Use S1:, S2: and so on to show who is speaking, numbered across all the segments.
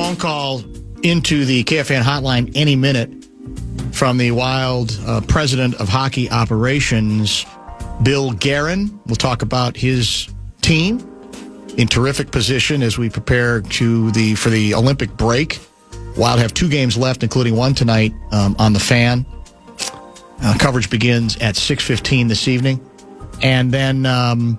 S1: phone call into the KFAN hotline any minute from the Wild president of hockey operations, Bill Guerin. We'll talk about his team in terrific position as we prepare for the Olympic break. Wild have 2 games left, including one tonight on the Fan. Coverage begins at 6:15 this evening. And then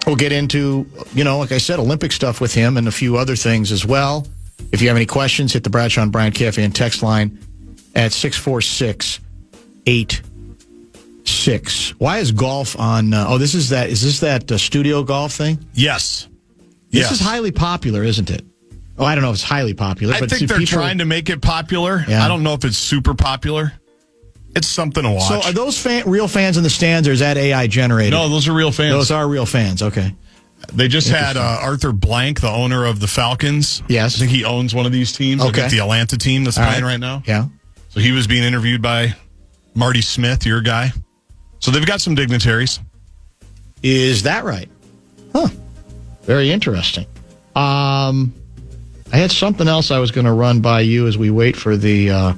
S1: we'll get into, like I said, Olympic stuff with him and a few other things as well. If you have any questions, hit the Bradshaw and Bryant KFAN text line at 646-866. Why is golf on... is this that studio golf thing?
S2: Yes.
S1: This is highly popular, isn't it? Oh, I don't know if it's highly popular.
S2: I think they're trying to make it popular. Yeah. I don't know if it's super popular. It's something to watch.
S1: So are those real fans in the stands, or is that AI generated?
S2: No, those are real fans.
S1: Those are real fans, okay.
S2: They just had Arthur Blank, the owner of the Falcons.
S1: Yes.
S2: I think he owns one of these teams.
S1: Okay.
S2: The Atlanta team that's playing right now.
S1: Yeah.
S2: So he was being interviewed by Marty Smith, your guy. So they've got some dignitaries.
S1: Is that right? Huh. Very interesting. I had something else I was going to run by you as we wait for the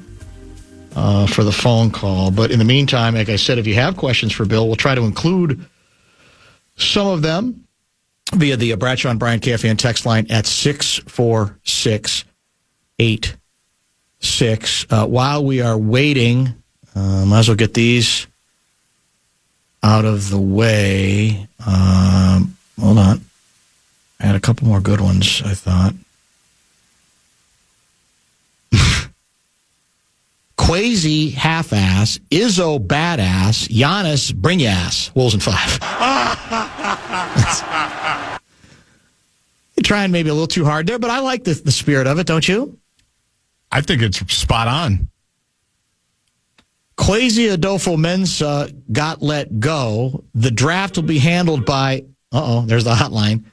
S1: phone call. But in the meantime, like I said, if you have questions for Bill, we'll try to include some of them via the Bradshaw and Bryant KFAN text line at 646-866. While we are waiting, might as well get these out of the way. Hold on. I had a couple more good ones, I thought. Quasi half-ass, Izzo badass, Giannis bring ya ass, Wolves in 5. You're trying maybe a little too hard there, but I like the spirit of it, don't you?
S2: I think it's spot on.
S1: Quasi Adolfo Mensah got let go. The draft will be handled by, there's the hotline,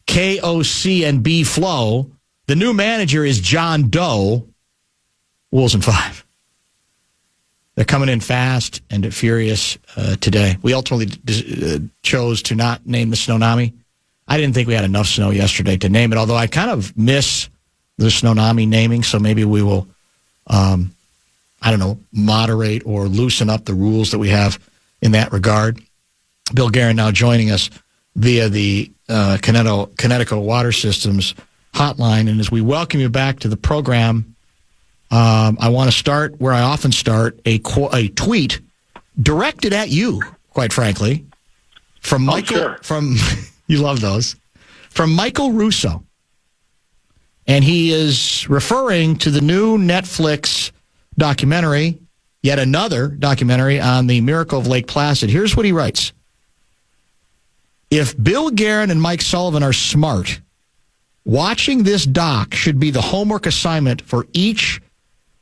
S1: KOC and B Flow. The new manager is John Doe, Wolves in 5. They're coming in fast and furious today. We ultimately chose to not name the Snownomi. I didn't think we had enough snow yesterday to name it, although I kind of miss the Snownomi naming, so maybe we will, moderate or loosen up the rules that we have in that regard. Bill Guerin now joining us via the Connecticut Water Systems hotline, and as we welcome you back to the program, I want to start where I often start, a tweet directed at you, quite frankly, from Michael. From you love those, from Michael Russo, and he is referring to the new Netflix documentary, yet another documentary on the miracle of Lake Placid. Here's what he writes: If Bill Guerin and Mike Sullivan are smart, watching this doc should be the homework assignment for each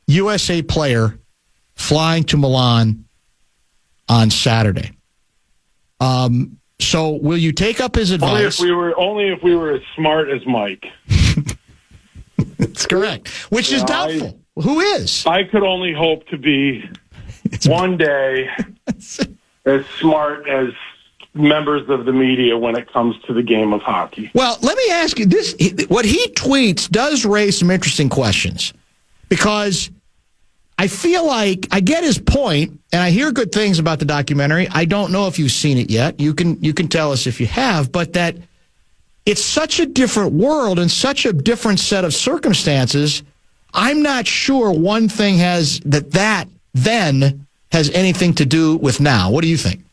S1: USA player flying to Milan on Saturday. So will you take up his advice?
S3: Only if we were as smart as Mike.
S1: That's correct. Which is doubtful. Who is?
S3: I could only hope to be one day as smart as members of the media when it comes to the game of hockey.
S1: Well, let me ask you this. What he tweets does raise some interesting questions, because I feel like I get his point, and I hear good things about the documentary. I don't know if you've seen it yet. You can tell us if you have, but that it's such a different world and such a different set of circumstances. I'm not sure one thing that then has anything to do with now. What do you think?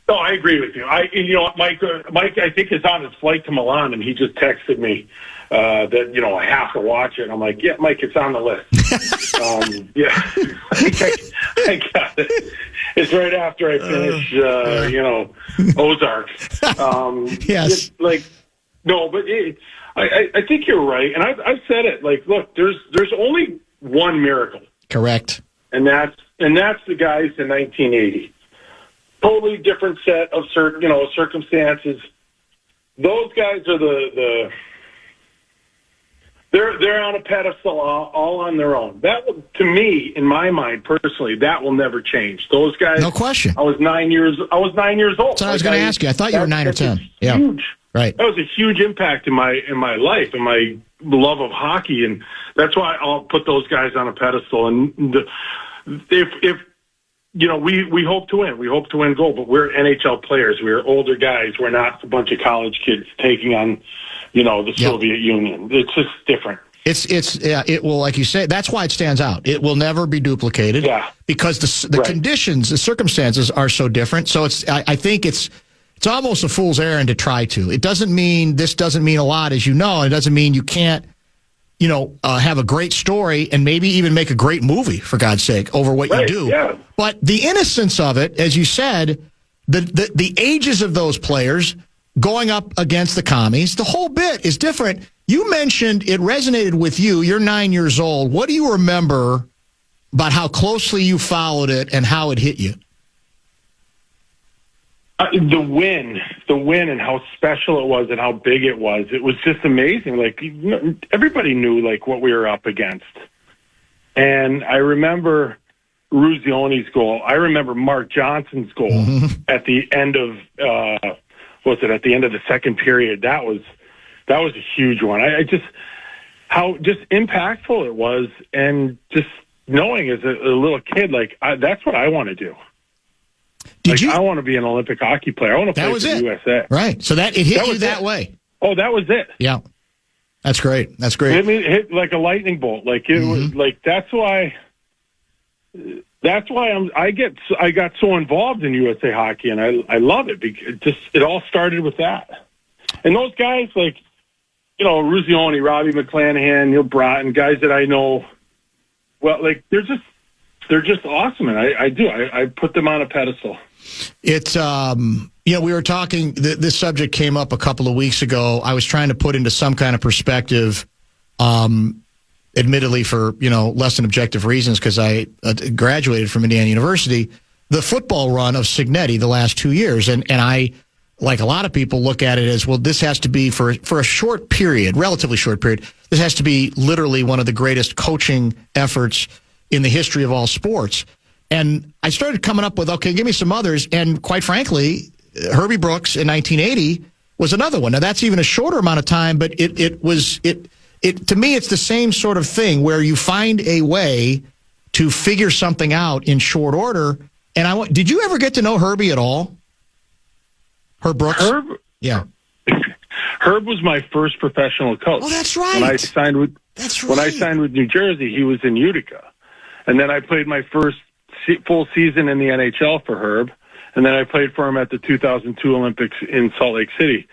S3: No, I agree with you. Mike, I think is on his flight to Milan, and he just texted me that I have to watch it. I'm like, yeah, Mike, it's on the list. I got it. It's right after I finish, Ozark.
S1: Yes.
S3: I think you're right, and I've said it. Like, look, there's only one miracle.
S1: Correct.
S3: And that's the guys in 1980. Totally different set of circumstances. Those guys are the They're on a pedestal all on their own. That will, to me, in my mind personally, that will never change. Those guys.
S1: No question.
S3: I was 9 years old.
S1: That's what I was going to ask you. I thought you were 9 or 10. Yeah.
S3: Huge.
S1: Right.
S3: That was a huge impact in my life and my love of hockey, and that's why I'll put those guys on a pedestal. And if we hope to win. We hope to win gold, but we're NHL players. We're older guys. We're not a bunch of college kids taking on, the Soviet Union. It's just different.
S1: It will, like you say, that's why it stands out. It will never be duplicated.
S3: Yeah.
S1: Because the conditions, the circumstances are so different. So I think it's almost a fool's errand to try to. This doesn't mean a lot, as you know. It doesn't mean you can't, have a great story and maybe even make a great movie, for God's sake, over what you do.
S3: Yeah.
S1: But the innocence of it, as you said, the ages of those players going up against the commies, the whole bit is different. You mentioned it resonated with you. You're 9 years old. What do you remember about how closely you followed it and how it hit you?
S3: The win and how special it was and how big it was. It was just amazing. Like, everybody knew what we were up against. And I remember Ruzione's goal. I remember Mark Johnson's goal at the end of at the end of the second period. That was a huge one. How impactful it was, and just knowing as a little kid, that's what I want to do. I want to be an Olympic hockey player. I want to play for the USA.
S1: Right. So it hit you that way.
S3: Oh, that was it.
S1: Yeah. That's great. That's great.
S3: It hit like a lightning bolt. It was that's why I got so involved in USA hockey, and I love it because it all started with that. And those guys Ruzioni, Robbie McClanahan, Neil Broughton, guys that I know, well, they're just awesome, and I put them on a pedestal.
S1: It's we were talking. This subject came up a couple of weeks ago. I was trying to put into some kind of perspective, admittedly for less than objective reasons, because I graduated from Indiana University. The football run of Cignetti the last 2 years, and I, like a lot of people, look at it as, well, this has to be for a short period, relatively short period. This has to be literally one of the greatest coaching efforts in the history of all sports. And I started coming up with, okay, give me some others. And quite frankly, Herbie Brooks in 1980 was another one. Now, that's even a shorter amount of time, but it to me, it's the same sort of thing where you find a way to figure something out in short order. And did you ever get to know Herbie at all? Herb Brooks? Yeah.
S3: Herb was my first professional coach.
S1: Oh, that's right.
S3: When I signed with New Jersey, he was in Utica. And then I played my first full season in the NHL for Herb. And then I played for him at the 2002 Olympics in Salt Lake City.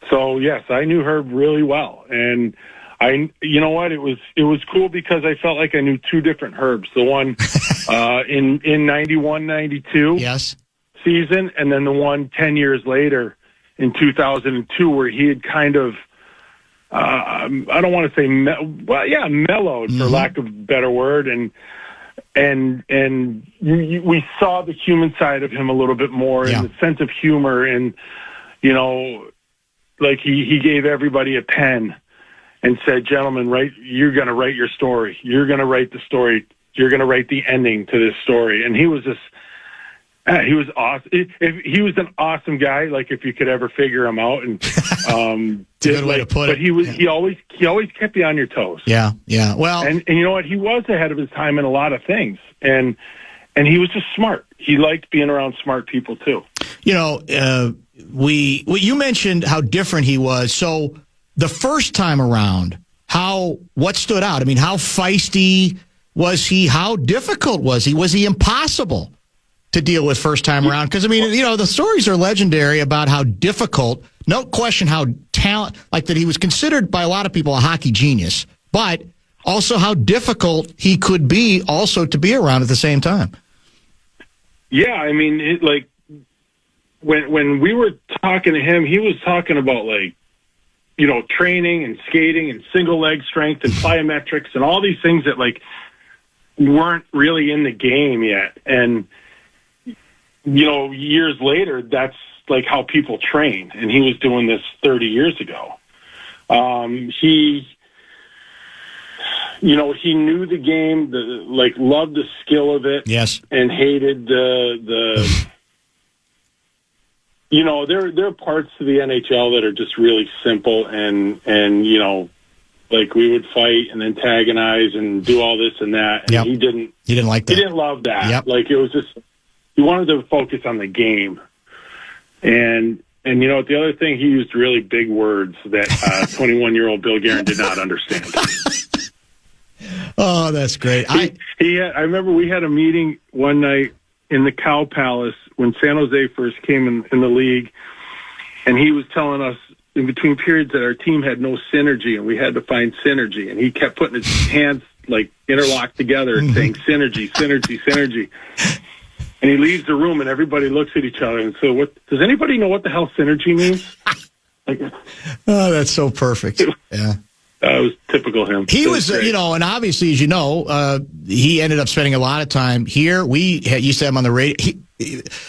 S3: So, yes, I knew Herb really well. And you know what? It was cool because I felt like I knew two different Herbs. The one in 91-92
S1: yes.
S3: season, and then the one 10 years later in 2002 where he had kind of, I don't want to say, mellowed, for lack of a better word. And we saw the human side of him a little bit more, and the sense of humor, and, he gave everybody a pen and said, gentlemen, you're going to write your story. You're going to write the story. You're going to write the ending to this story. And he was just, he was awesome. He was an awesome guy. If you could ever figure him out, and
S1: it's a good way to put it.
S3: But he always kept you on your toes.
S1: Yeah, yeah. Well,
S3: and you know what? He was ahead of his time in a lot of things, and he was just smart. He liked being around smart people too.
S1: You mentioned how different he was. So the first time around, what stood out? I mean, how feisty was he? How difficult was he? Was he impossible to deal with first time around? Because, the stories are legendary about how difficult, no question how that he was considered by a lot of people a hockey genius, but also how difficult he could be also to be around at the same time.
S3: Yeah, when we were talking to him, he was talking about training and skating and single leg strength and plyometrics and all these things that weren't really in the game yet. And years later, that's how people train. And he was doing this 30 years ago. he knew the game, loved the skill of it.
S1: Yes.
S3: And hated the there are parts to the NHL that are just really simple and we would fight and antagonize and do all this and that. And
S1: yep.
S3: He didn't
S1: like that.
S3: He didn't love that.
S1: Yep.
S3: It was just, he wanted to focus on the game. And the other thing, he used really big words that 21-year-old Bill Guerin did not understand.
S1: Oh, that's great.
S3: I remember we had a meeting one night in the Cow Palace when San Jose first came in the league, and he was telling us in between periods that our team had no synergy and we had to find synergy, and he kept putting his hands interlocked together and saying synergy, synergy, synergy. And he leaves the room and everybody looks at each other and so, what does anybody know what the hell synergy means?
S1: Oh, that's so perfect. Yeah.
S3: It was typical him.
S1: He was, and obviously, as you know, he ended up spending a lot of time here. We used to have him on the radio.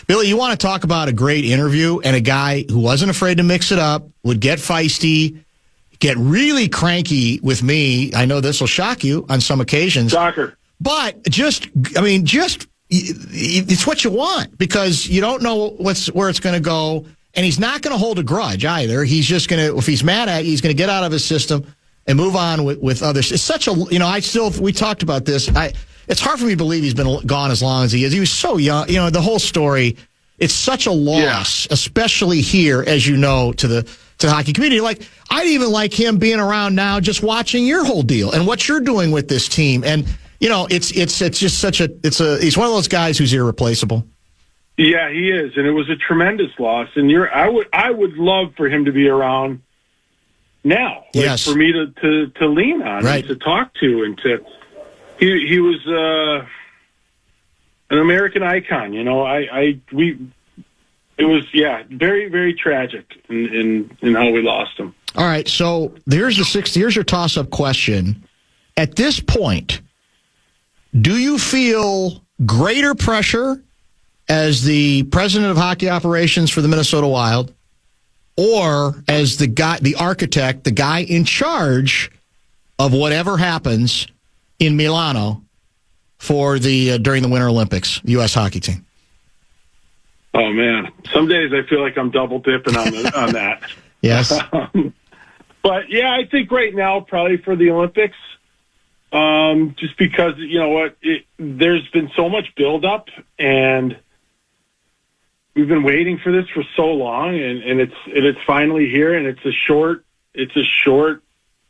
S1: Billy, you want to talk about a great interview and a guy who wasn't afraid to mix it up, would get feisty, get really cranky with me. I know this will shock you on some occasions.
S3: Shocker.
S1: But it's what you want because you don't know where it's going to go, and he's not going to hold a grudge either. He's just going to, if he's mad at you, he's going to get out of his system and move on with others. It's such a, we talked about this. It's hard for me to believe he's been gone as long as he is. He was so young. The whole story, it's such a loss, especially here, as you know, to the hockey community. I'd even like him being around now, just watching your whole deal and what you're doing with this team. And, it's just he's one of those guys who's irreplaceable.
S3: Yeah, he is. And it was a tremendous loss. And I would love for him to be around now, for me to lean on,
S1: right,
S3: and to talk to, and to he was an American icon. It was very, very tragic in how we lost him.
S1: All right, so here's your toss-up question. At this point, do you feel greater pressure as the president of hockey operations for the Minnesota Wild, or as the architect, the guy in charge of whatever happens in Milano for during the Winter Olympics, U.S. hockey team?
S3: Oh man, some days I feel like I'm double dipping on that.
S1: Yes,
S3: but yeah, I think right now probably for the Olympics, just because there's been so much buildup and we've been waiting for this for so long, and it's finally here, and it's a short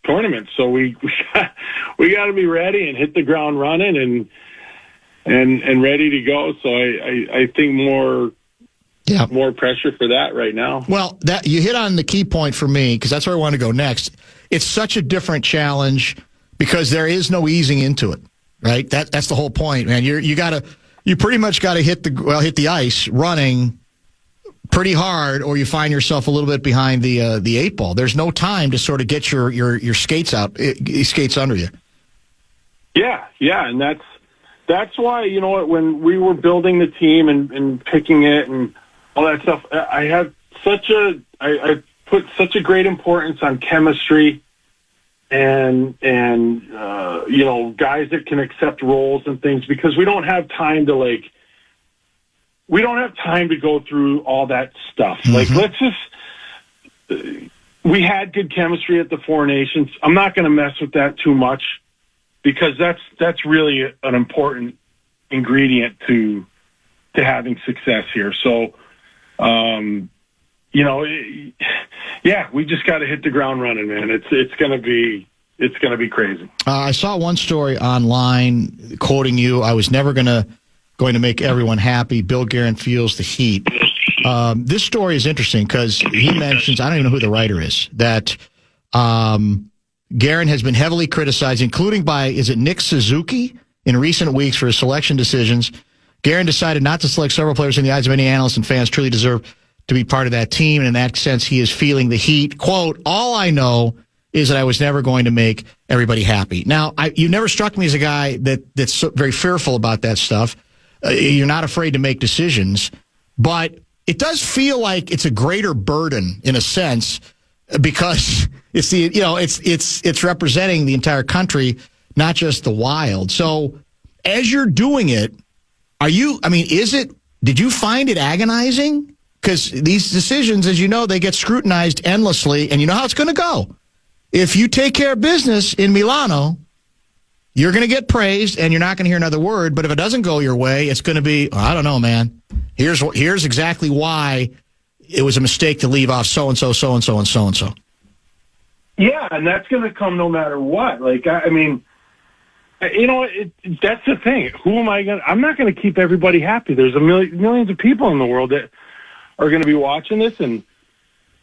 S3: tournament, so we got to be ready and hit the ground running and ready to go. So I think more pressure for that right now. Well,
S1: that you hit on the key point for me, because that's where I want to go next. It's such a different challenge because there is no easing into it, right? That's the whole point, man. You pretty much got to hit the ice running pretty hard, or you find yourself a little bit behind the eight ball. There's no time to sort of get your skates under you. Yeah, and that's why when we were building the team and picking it and all that stuff, I put such a great importance on chemistry and guys that can accept roles and things, because we don't have time to go through all that stuff. Mm-hmm.
S3: We had good chemistry at the Four Nations. I'm not going to mess with that too much, because that's really an important ingredient to having success here. So, we just got to hit the ground running, man. It's going to be crazy.
S1: I saw one story online quoting you. I was never going to make everyone happy. Bill Guerin feels the heat. This story is interesting because he mentions, I don't even know who the writer is, that Guerin has been heavily criticized, including by, is it Nick Suzuki, in recent weeks for his selection decisions. Guerin decided not to select several players in the eyes of many analysts and fans truly deserve to be part of that team. And in that sense, he is feeling the heat. Quote, all I know is that I was never going to make everybody happy. Now, you never struck me as a guy that's so very fearful about that stuff. You're not afraid to make decisions, but it does feel like it's a greater burden in a sense, because it's representing the entire country, not just the Wild. So as you're doing it, did you find it agonizing? Because these decisions, as you know, they get scrutinized endlessly, and you know how it's going to go. If you take care of business in Milano, you're going to get praised, and you're not going to hear another word. But if it doesn't go your way, it's going to be, I don't know, man. Here's exactly why it was a mistake to leave off so-and-so, so-and-so, and so-and-so.
S3: Yeah, and that's going to come no matter what. Like, I mean, you know, that's the thing. Who am I going to... I'm not going to keep everybody happy. There's millions of people in the world that are going to be watching this, and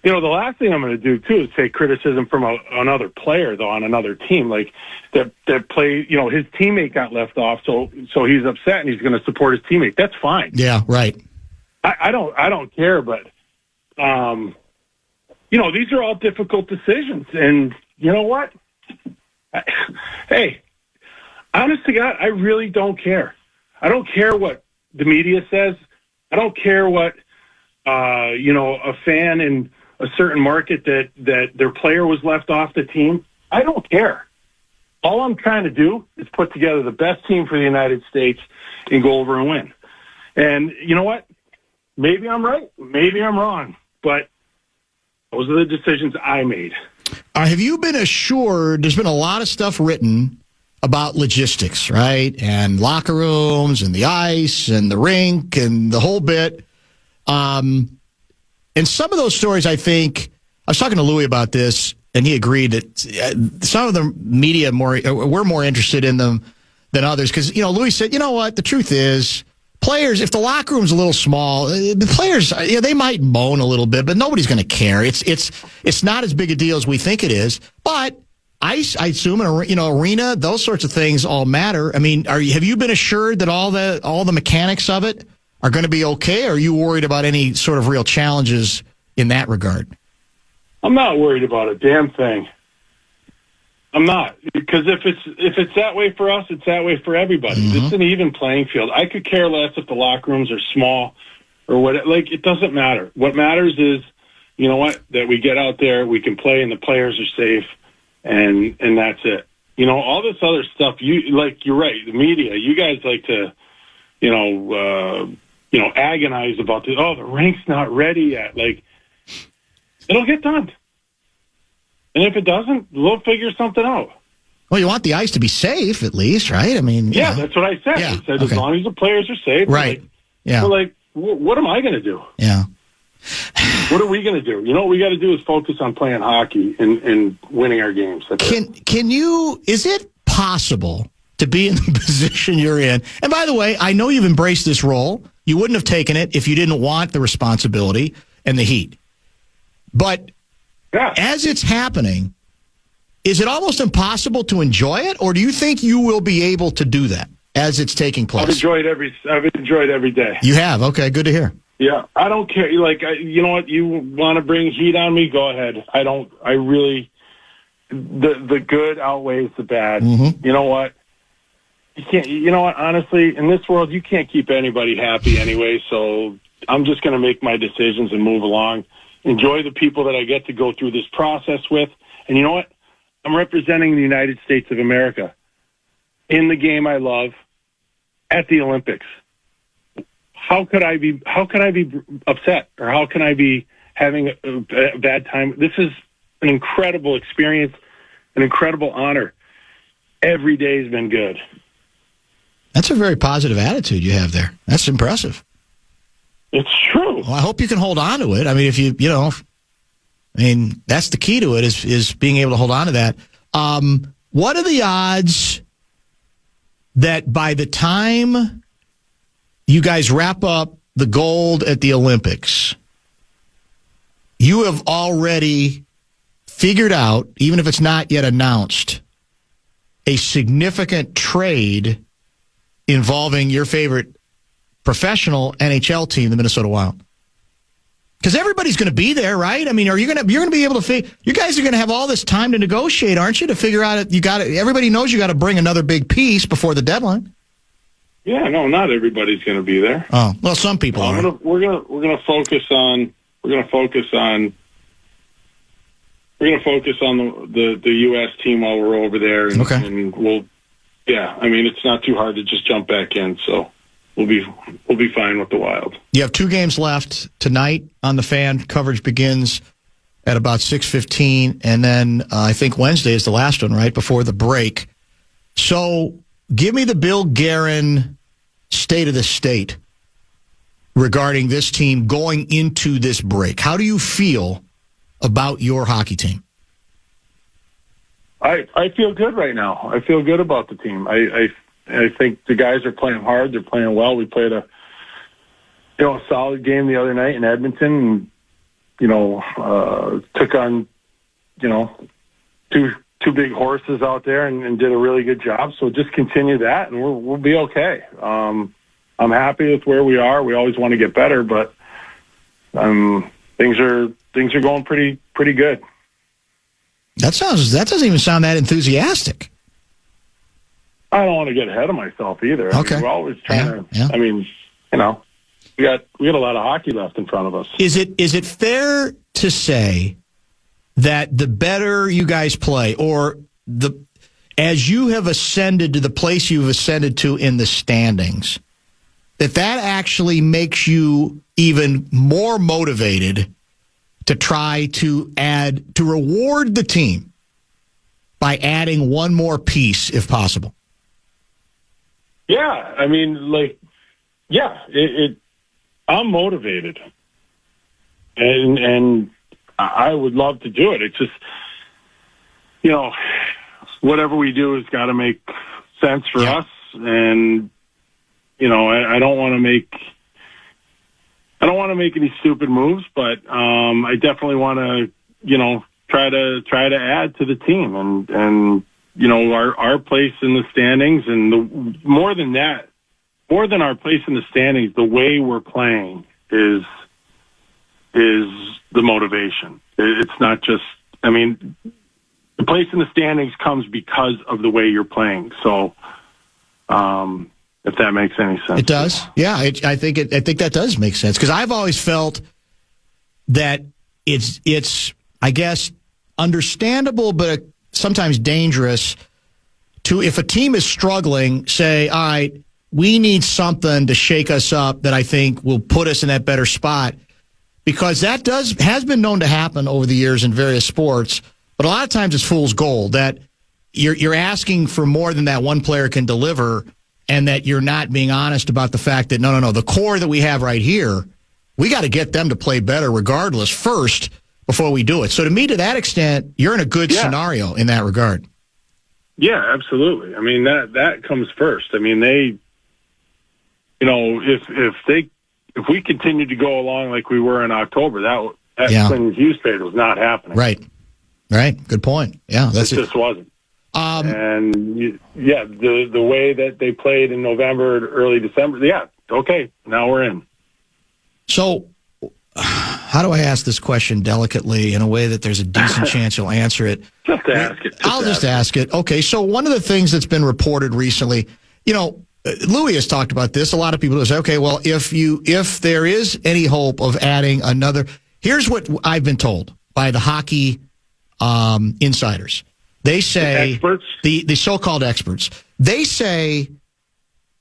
S3: you know, the last thing I'm going to do, too, is take criticism from another player, though, on another team. Like, that play, you know, his teammate got left off, so he's upset and he's going to support his teammate. That's fine.
S1: Yeah, right.
S3: I don't care, but, you know, these are all difficult decisions. And you know what? Hey, honest to God, I really don't care. I don't care what the media says. I don't care what, you know, a fan in a certain market that their player was left off the team. I don't care. All I'm trying to do is put together the best team for the United States and go over and win. And you know what? Maybe I'm right. Maybe I'm wrong. But those are the decisions I made.
S1: Have you been assured? There's been a lot of stuff written about logistics, right? And locker rooms and the ice and the rink and the whole bit. And some of those stories, I think, I was talking to Louis about this, and he agreed that some of the media we're more interested in them than others. Because, you know, Louis said, you know what, the truth is, players, if the locker room's a little small, the players, they might moan a little bit, but nobody's going to care. It's not as big a deal as we think it is. But ice, I assume, arena, those sorts of things all matter. I mean, have you been assured that all the mechanics of it are going to be okay, or are you worried about any sort of real challenges in that regard?
S3: I'm not worried about a damn thing. I'm not, because if it's that way for us, it's that way for everybody. Mm-hmm. It's an even playing field. I could care less if the locker rooms are small or what. Like, it doesn't matter. What matters is, you know what, that we get out there, we can play, and the players are safe, and that's it. You know, all this other stuff. You're right. The media, you guys like to, agonize about this. Oh, the rink's not ready yet. Like, it'll get done. And if it doesn't, we'll figure something out.
S1: Well, you want the ice to be safe, at least, right? I mean,
S3: yeah, that's what I said.
S1: Yeah,
S3: I said, as long as the players are safe.
S1: Right. Yeah.
S3: So, what am I going to do?
S1: Yeah.
S3: What are we going to do? You know, what we got to do is focus on playing hockey and winning our games.
S1: Is it possible to be in the position you're in? And by the way, I know you've embraced this role. You wouldn't have taken it if you didn't want the responsibility and the heat. But as it's happening, is it almost impossible to enjoy it, or do you think you will be able to do that as it's taking place?
S3: I've enjoyed every day.
S1: You have? Okay, good to hear.
S3: Yeah, I don't care. You know what? You want to bring heat on me? Go ahead. The good outweighs the bad. Mm-hmm. You know what? You can't. You know what? Honestly, in this world, you can't keep anybody happy anyway. So I'm just going to make my decisions and move along. Enjoy the people that I get to go through this process with. And you know what? I'm representing the United States of America in the game I love at the Olympics. How could I be upset, or how can I be having a bad time? This is an incredible experience, an incredible honor. Every day has been good.
S1: That's a very positive attitude you have there. That's impressive.
S3: It's true.
S1: Well, I hope you can hold on to it. I mean, that's the key to it is being able to hold on to that. What are the odds that by the time you guys wrap up the gold at the Olympics, you have already figured out, even if it's not yet announced, a significant trade involving your favorite professional NHL team, the Minnesota Wild? Because everybody's going to be there, right? I mean, you're going to be able to you guys are going to have all this time to negotiate, aren't you? To figure out everybody knows you got to bring another big piece before the deadline.
S3: Yeah, no, not everybody's going to be there.
S1: Oh, well, some people are.
S3: We're going to focus on the U.S. team while we're over there, and,
S1: okay.
S3: and we'll yeah, I mean, it's not too hard to just jump back in, so we'll be fine with the Wild.
S1: You have 2 games left tonight on the Fan. Coverage begins at about 6:15, and then I think Wednesday is the last one, right, before the break. So give me the Bill Guerin state of the state regarding this team going into this break. How do you feel about your hockey team?
S3: I feel good right now. I feel good about the team. I think the guys are playing hard. They're playing well. We played a solid game the other night in Edmonton, and took on two big horses out there and did a really good job. So just continue that, and we'll be okay. I'm happy with where we are. We always want to get better, but things are going pretty good.
S1: That doesn't even sound that enthusiastic.
S3: I don't want to get ahead of myself either. I mean, we're always trying to. Yeah. I mean, we got a lot of hockey left in front of us.
S1: Is it fair to say that the better you guys play, or as you have ascended to the place you've ascended to in the standings, that actually makes you even more motivated to try to reward the team by adding one more piece if possible?
S3: Yeah, I mean, I'm motivated, and I would love to do it. It's just, whatever we do has got to make sense for us, and I don't want to make any stupid moves, but I definitely want to, try to add to the team, and our place in the standings, and more than our place in the standings, the way we're playing is the motivation. It's not just, I mean, the place in the standings comes because of the way you're playing. So, if that makes any sense.
S1: It does. Yeah, I think that does make sense, because I've always felt that it's I guess understandable, but sometimes dangerous to, if a team is struggling, say, all right, we need something to shake us up that I think will put us in that better spot, because that has been known to happen over the years in various sports. But a lot of times it's fool's gold, that you're asking for more than that one player can deliver, and that you're not being honest about the fact that, no, the core that we have right here, we got to get them to play better regardless first before we do it. So to me, to that extent, you're in a good scenario in that regard.
S3: Yeah, absolutely. I mean, that comes first. I mean, they, if we continue to go along like we were in October, that Quinn Hughes trade was not happening.
S1: Right. Good point. Yeah,
S3: it just wasn't. And the way that they played in November, early December, okay, now we're in.
S1: So, how do I ask this question delicately in a way that there's a decent chance you'll answer it?
S3: Just ask it.
S1: I'll just ask it. Okay, so one of the things that's been reported recently, Louis has talked about this. A lot of people say, okay, well, if there is any hope of adding another, here's what I've been told by the hockey insiders. They say,
S3: experts?
S1: The so-called experts, they say,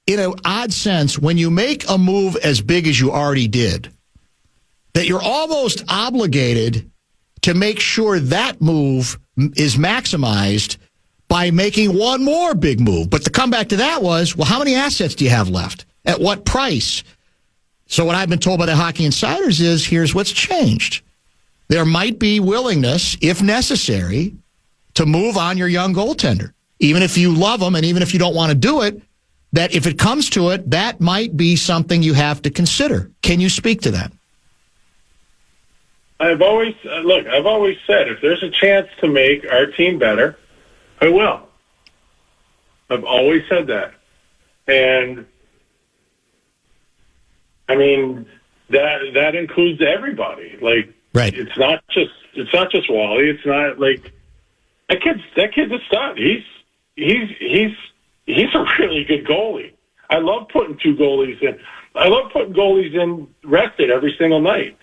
S1: in an odd sense, when you make a move as big as you already did, that you're almost obligated to make sure that move is maximized by making one more big move. But the comeback to that was, well, how many assets do you have left? At what price? So what I've been told by the hockey insiders is, here's what's changed. There might be willingness, if necessary, to move on your young goaltender. Even if you love him and even if you don't want to do it, that if it comes to it, that might be something you have to consider. Can you speak to that?
S3: I've always said, if there's a chance to make our team better, I will. I've always said that. And I mean, that includes everybody.
S1: Right.
S3: It's not just Wally. It's not like that kid's a stud. He's a really good goalie. I love putting two goalies in. I love putting goalies in rested every single night.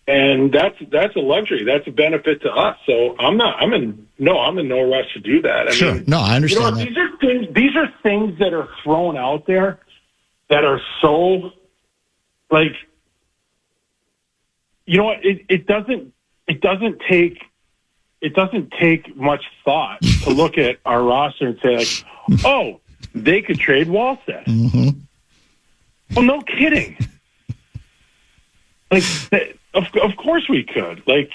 S3: And that's a luxury. That's a benefit to us. So I'm in no rush to do that.
S1: Sure. No, I understand that.
S3: These are things that are thrown out there that are so, like, you know what? It doesn't take much thought to look at our roster and say, like, oh, they could trade Wallstead.
S1: Mm-hmm.
S3: Well, no kidding. Like, of course we could. Like,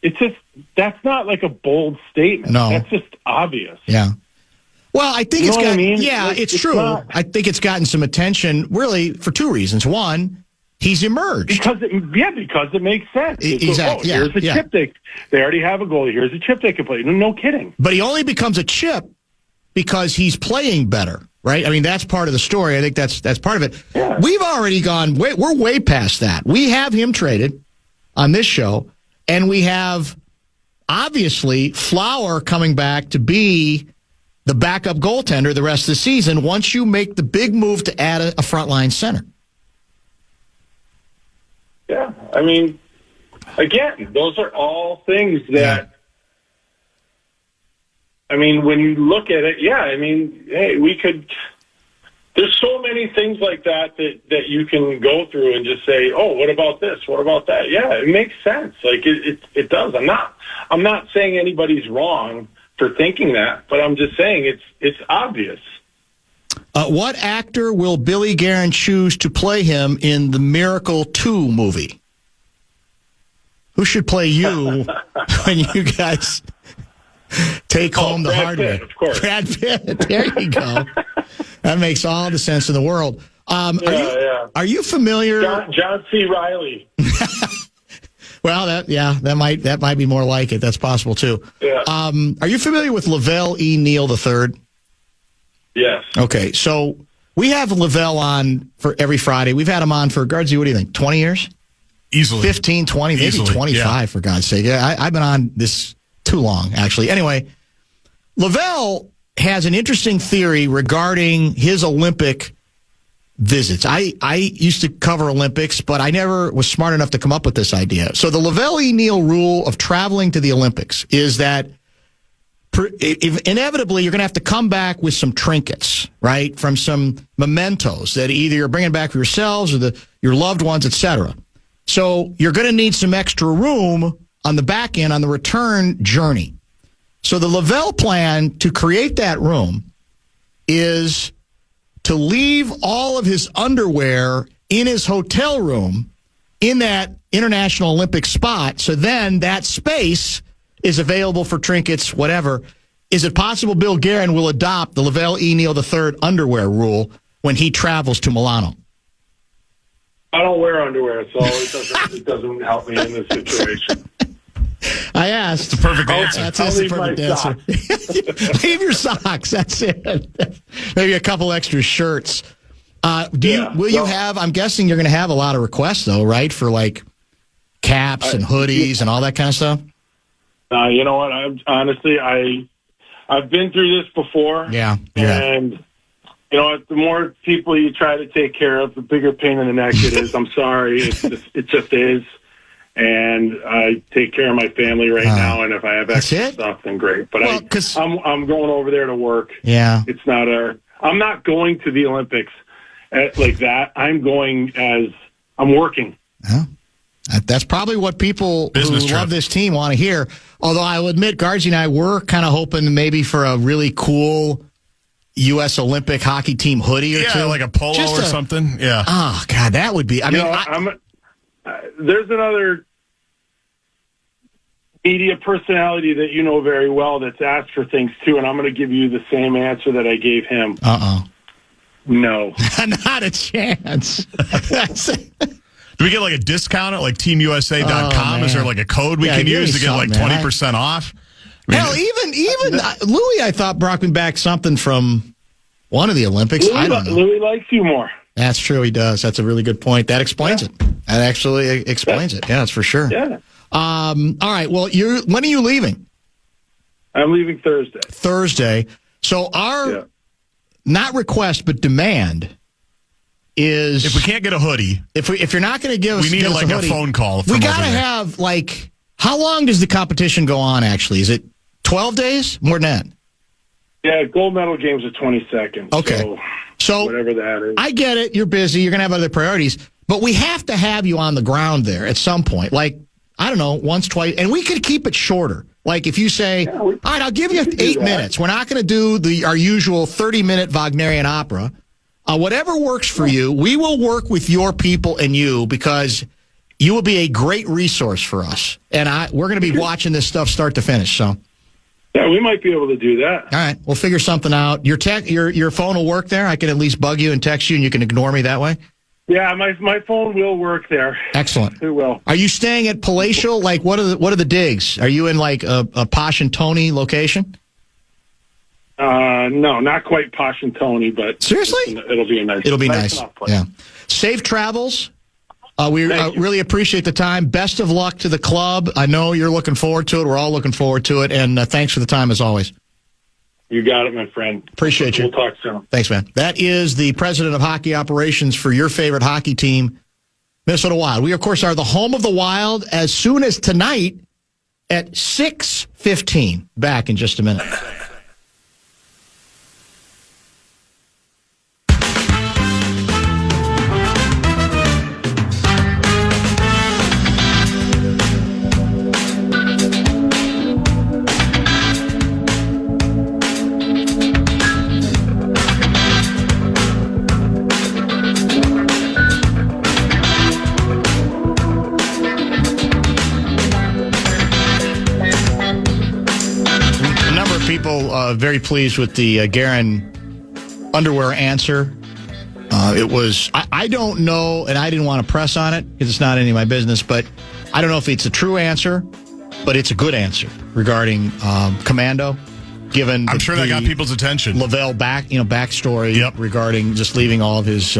S3: it's just, that's not like a bold statement.
S1: No.
S3: That's just obvious.
S1: Yeah. Well, I think
S3: You
S1: it's
S3: know what
S1: got,
S3: I mean?
S1: yeah,
S3: Like,
S1: it's
S3: it's
S1: true.
S3: not-
S1: I think it's gotten some attention really for two reasons. One, he's emerged.
S3: Because it makes sense. It's,
S1: Exactly, yeah,
S3: here's a
S1: yeah.
S3: chip they already have a goalie. Here's a chip they can play. No kidding.
S1: But he only becomes a chip because he's playing better, right? I mean, that's part of the story. I think that's part of it.
S3: Yeah.
S1: We've already we're way past that. We have him traded on this show, and we have, obviously, Flower coming back to be the backup goaltender the rest of the season once you make the big move to add a frontline center.
S3: Yeah. I mean, again, those are all things that, I mean, when you look at it, hey, we could, there's so many things like that you can go through and just say, oh, what about this? What about that? Yeah, it makes sense. Like it does. I'm not saying anybody's wrong for thinking that, but I'm just saying it's obvious.
S1: What actor will Billy Guerin choose to play him in the Miracle 2 movie? Who should play you when you guys take home the
S3: Brad
S1: hardware?
S3: Pitt, of course.
S1: Brad Pitt. There you go. That makes all the sense in the world. Are you familiar?
S3: John C. Reilly.
S1: Well, that might be more like it. That's possible too.
S3: Yeah.
S1: Are you familiar with Lavelle E. Neal III?
S3: Yes.
S1: Okay, so we have Lavelle on for every Friday. We've had him on for, Guardsy, what do you think, 20 years?
S2: Easily.
S1: 15, 20, maybe
S2: Easily,
S1: 25,
S2: yeah.
S1: for God's sake. I've been on this too long, actually. Anyway, Lavelle has an interesting theory regarding his Olympic visits. I used to cover Olympics, but I never was smart enough to come up with this idea. So the Lavelle E. Neal rule of traveling to the Olympics is that inevitably you're going to have to come back with some trinkets, right, from some mementos that either you're bringing back for yourselves or your loved ones, etc. So you're going to need some extra room on the back end on the return journey. So the Lavelle plan to create that room is to leave all of his underwear in his hotel room in that International Olympic spot. So then that space is available for trinkets, whatever. Is it possible Bill Guerin will adopt the Lavelle E. Neal III underwear rule when he travels to Milano?
S3: I don't wear underwear, so it doesn't help me in this situation.
S1: I asked.
S2: It's a perfect answer.
S1: That's
S3: I'll
S1: the
S3: leave
S1: perfect
S3: my
S1: answer. Leave your socks. That's it. Maybe a couple extra shirts. Will you have? I'm guessing you're going to have a lot of requests, though, right? For like caps and hoodies and all that kind of stuff.
S3: You know what? I've been through this before.
S1: Yeah.
S3: And you know what? The more people you try to take care of, the bigger pain in the neck it is. I'm sorry. It just is. And I take care of my family right now, and if I have extra stuff, then great. But I'm going over there to work.
S1: Yeah.
S3: It's not I'm not going to the Olympics like that. I'm going I'm working.
S1: Huh? That's probably what people who love this team want to hear. Although I will admit, Guardsy and I were kind of hoping maybe for a really cool U.S. Olympic hockey team hoodie or two.
S2: Yeah, like a polo or something. Yeah.
S1: Oh, God, that would be...
S3: there's another media personality that you know very well that's asked for things, too, and I'm going to give you the same answer that I gave him.
S1: Uh-oh.
S3: No.
S1: Not a chance.
S2: Do we get like a discount at like teamusa.com? Is there like a code we can use to get like 20% off?
S1: Hell, even Louis, I thought brought me back something from one of the Olympics. I don't know.
S3: Louis likes you more.
S1: That's true. He does. That's a really good point. That explains it. That actually explains it. Yeah, that's for sure.
S3: Yeah.
S1: All right. Well, when are you leaving?
S3: I'm leaving Thursday.
S1: Thursday. So our not request but demand is
S2: if we can't get a hoodie,
S1: if you're not going to give us,
S2: we need like a
S1: hoodie,
S2: phone call.
S1: We got to have how long does the competition go on? Actually, is it 12 days? More than that?
S3: Yeah, gold medal games are 20 seconds.
S1: Okay, so
S3: whatever that is.
S1: I get it. You're busy. You're going to have other priorities, but we have to have you on the ground there at some point. Like, I don't know, once, twice, and we could keep it shorter. Like if you say, all right, I'll give you 8 minutes. We're not going to do our usual 30-minute Wagnerian opera. Whatever works for you, we will work with your people and you because you will be a great resource for us. And we're going to be watching this stuff start to finish. So,
S3: yeah, we might be able to do that.
S1: all right, we'll figure something out. Your phone will work there. I can at least bug you and text you, and you can ignore me that way.
S3: Yeah, my phone will work there.
S1: Excellent.
S3: It will.
S1: Are you staying at Palatial? Like, what are the digs? Are you in like a Posh and Tony location?
S3: No, not quite Posh and Tony, but
S1: seriously,
S3: it'll be nice.
S1: It'll be nice.
S3: Place.
S1: Yeah. Safe travels. We really appreciate the time. Best of luck to the club. I know you're looking forward to it. We're all looking forward to it. And thanks for the time as always.
S3: You got it, my friend.
S1: Appreciate you.
S3: We'll talk soon.
S1: Thanks, man. That is the president of hockey operations for your favorite hockey team, Minnesota Wild. We, of course, are the home of the Wild as soon as tonight at 6:15. Back in just a minute. Very pleased with the Guerin underwear answer. It was, I don't know, and I didn't want to press on it because it's not any of my business, but I don't know if it's a true answer, but it's a good answer regarding Commando, given
S2: I'm sure that got people's attention.
S1: Lavelle backstory regarding just leaving all of his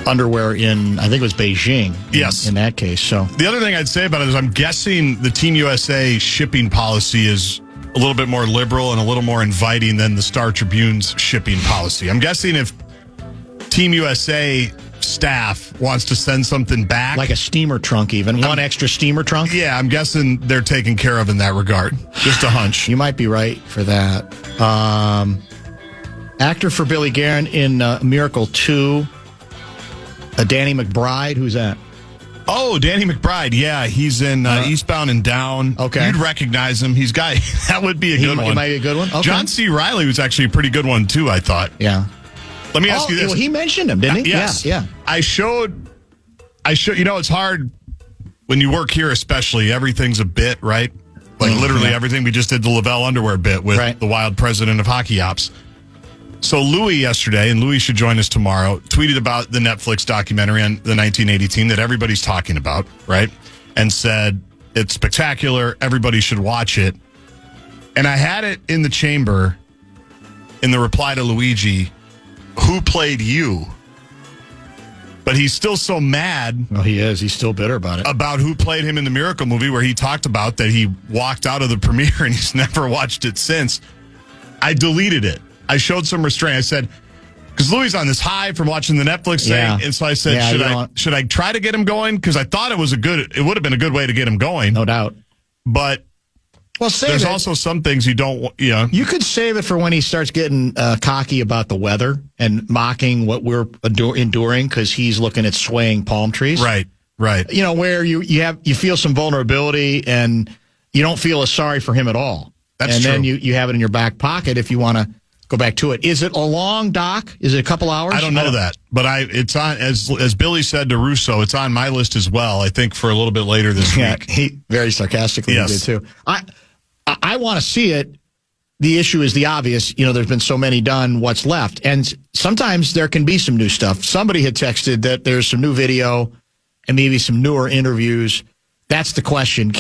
S1: underwear in, I think it was Beijing.
S2: Yes.
S1: In that case. So
S2: the other thing I'd say about it is I'm guessing the Team USA shipping policy is a little bit more liberal and a little more inviting than the Star Tribune's shipping policy. I'm guessing if Team USA staff wants to send something back,
S1: like a steamer trunk, even one extra steamer trunk.
S2: Yeah, I'm guessing they're taken care of in that regard. Just a hunch.
S1: You might be right for that. Actor for Billy Guerin in Miracle 2, Danny McBride. Who's that?
S2: Oh, Danny McBride. Yeah, he's in Eastbound and Down.
S1: Okay.
S2: You'd recognize him. That would be a good one.
S1: He might be a good one. Okay.
S2: John C. Reilly was actually a pretty good one, too, I thought.
S1: Yeah.
S2: Let me ask you this.
S1: Well, he mentioned him, didn't he?
S2: Yes.
S1: Yeah.
S2: I showed, it's hard when you work here, especially. Everything's a bit, right? Like literally everything. We just did the Lavelle underwear bit with the Wild president of hockey ops. So Louis yesterday, and Louis should join us tomorrow, tweeted about the Netflix documentary on the 1980 team that everybody's talking about, right? And said, it's spectacular. Everybody should watch it. And I had it in the chamber in the reply to Luigi, who played you? But he's still so mad.
S1: Well, he is. He's still bitter about it.
S2: About who played him in the Miracle movie, where he talked about that he walked out of the premiere and he's never watched it since. I deleted it. I showed some restraint. I said, because Louis on this high from watching the Netflix thing, and so I said, should I try to get him going? Because I thought it would have been a good way to get him going.
S1: No doubt.
S2: But there's also some things you don't, You
S1: could save it for when he starts getting cocky about the weather and mocking what we're enduring because he's looking at swaying palm trees.
S2: Right.
S1: Where you feel some vulnerability and you don't feel as sorry for him at all.
S2: That's true.
S1: Then you have it in your back pocket if you want to go back to it. Is it a long doc? Is it a couple hours?
S2: I don't know that, but it's on, as Billy said to Russo, it's on my list as well. I think for a little bit later this week.
S1: He very sarcastically did too. I want to see it. The issue is the obvious. There's been so many done. What's left? And sometimes there can be some new stuff. Somebody had texted that there's some new video and maybe some newer interviews. That's the question.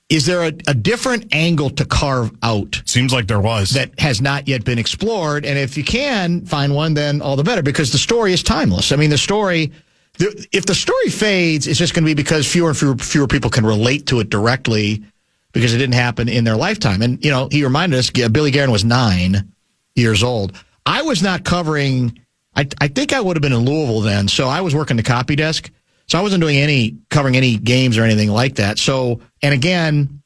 S1: Is there a different angle to carve out?
S2: Seems like there was.
S1: That has not yet been explored. And if you can find one, then all the better, because the story is timeless. I mean, if the story fades, it's just going to be because fewer and fewer people can relate to it directly because it didn't happen in their lifetime. And, he reminded us, Billy Guerin was 9 years old. I was not covering I think I would have been in Louisville then. So I was working the copy desk. So I wasn't covering any games or anything like that. So, and again,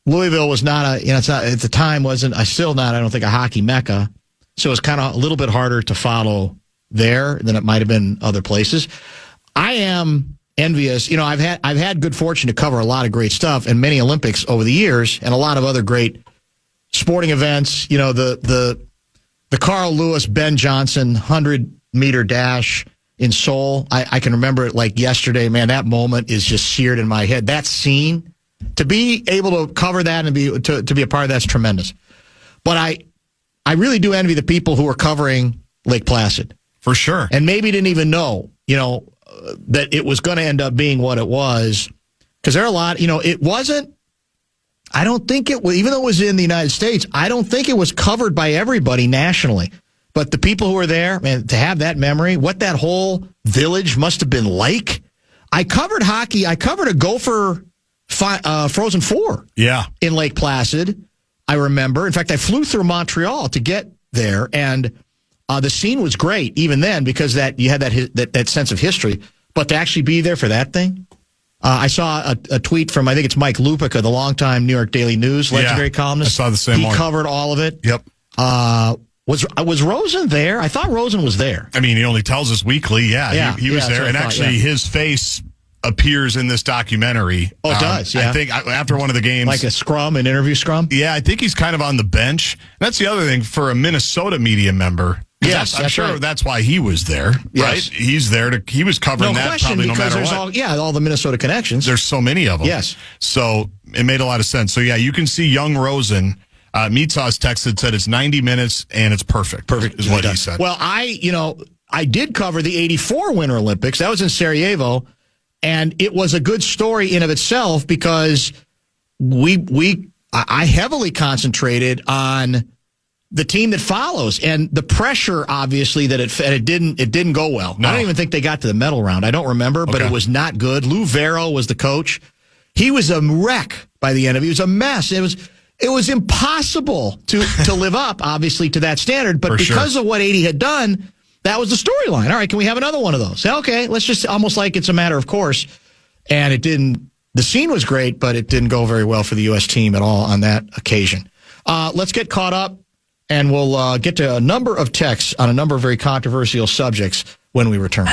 S1: Louisville was not it's not, at the time I don't think, a hockey mecca. So it's kind of a little bit harder to follow there than it might have been other places. I am envious. I've had good fortune to cover a lot of great stuff and many Olympics over the years and a lot of other great sporting events. The Carl Lewis, Ben Johnson 100-meter dash in Seoul. I can remember it like yesterday. Man, that moment is just seared in my head. That scene, to be able to cover that and to be a part of that's tremendous. But I really do envy the people who are covering Lake Placid.
S2: For sure.
S1: And maybe didn't even know, that it was going to end up being what it was. Because there are a lot, it wasn't, I don't think it was, even though it was in the United States, I don't think it was covered by everybody nationally. But the people who were there, man, to have that memory, what that whole village must have been like. I covered hockey. I covered a Gopher Frozen Four in Lake Placid, I remember. In fact, I flew through Montreal to get there, and the scene was great even then because you had that sense of history. But to actually be there for that thing, I saw a tweet from, I think it's Mike Lupica, the longtime New York Daily News legendary columnist.
S2: I saw the same one.
S1: He covered all of it.
S2: Yep.
S1: Was Rosen there? I thought Rosen was there.
S2: I mean, he only tells us weekly. Yeah, he was there. And actually, his face appears in this documentary.
S1: Oh, it does, yeah.
S2: I think after one of the games.
S1: Like an interview scrum?
S2: Yeah, I think he's kind of on the bench. That's the other thing for a Minnesota media member.
S1: Yes,
S2: I'm sure that's why he was there, right? He's there he was covering that probably no matter what.
S1: All the Minnesota connections.
S2: There's so many of them.
S1: Yes. So
S2: it made a lot of sense. So, yeah, you can see young Rosen. Meatsauce texted, said it's 90 minutes and it's perfect. Perfect is what he said.
S1: Well, I did cover the 84 Winter Olympics. That was in Sarajevo, and it was a good story in of itself because I heavily concentrated on the team that follows and the pressure, obviously, that it didn't go well. No. I don't even think they got to the medal round. I don't remember, but it was not good. Lou Vero was the coach. He was a wreck by the end of it. He was a mess. It was impossible to live up, obviously, to that standard. But because of what 80 had done, that was the storyline. All right, can we have another one of those? Okay, let's just almost like it's a matter of course. And it didn't. The scene was great, but it didn't go very well for the U.S. team at all on that occasion. Let's get caught up, and we'll get to a number of texts on a number of very controversial subjects when we return.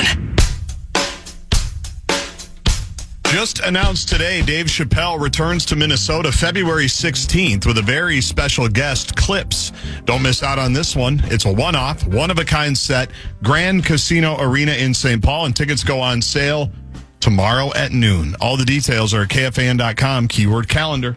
S2: Just announced today, Dave Chappelle returns to Minnesota February 16th with a very special guest, Clips. Don't miss out on this one. It's a one-off, one-of-a-kind set, Grand Casino Arena in St. Paul, and tickets go on sale tomorrow at noon. All the details are at KFAN.com, keyword calendar.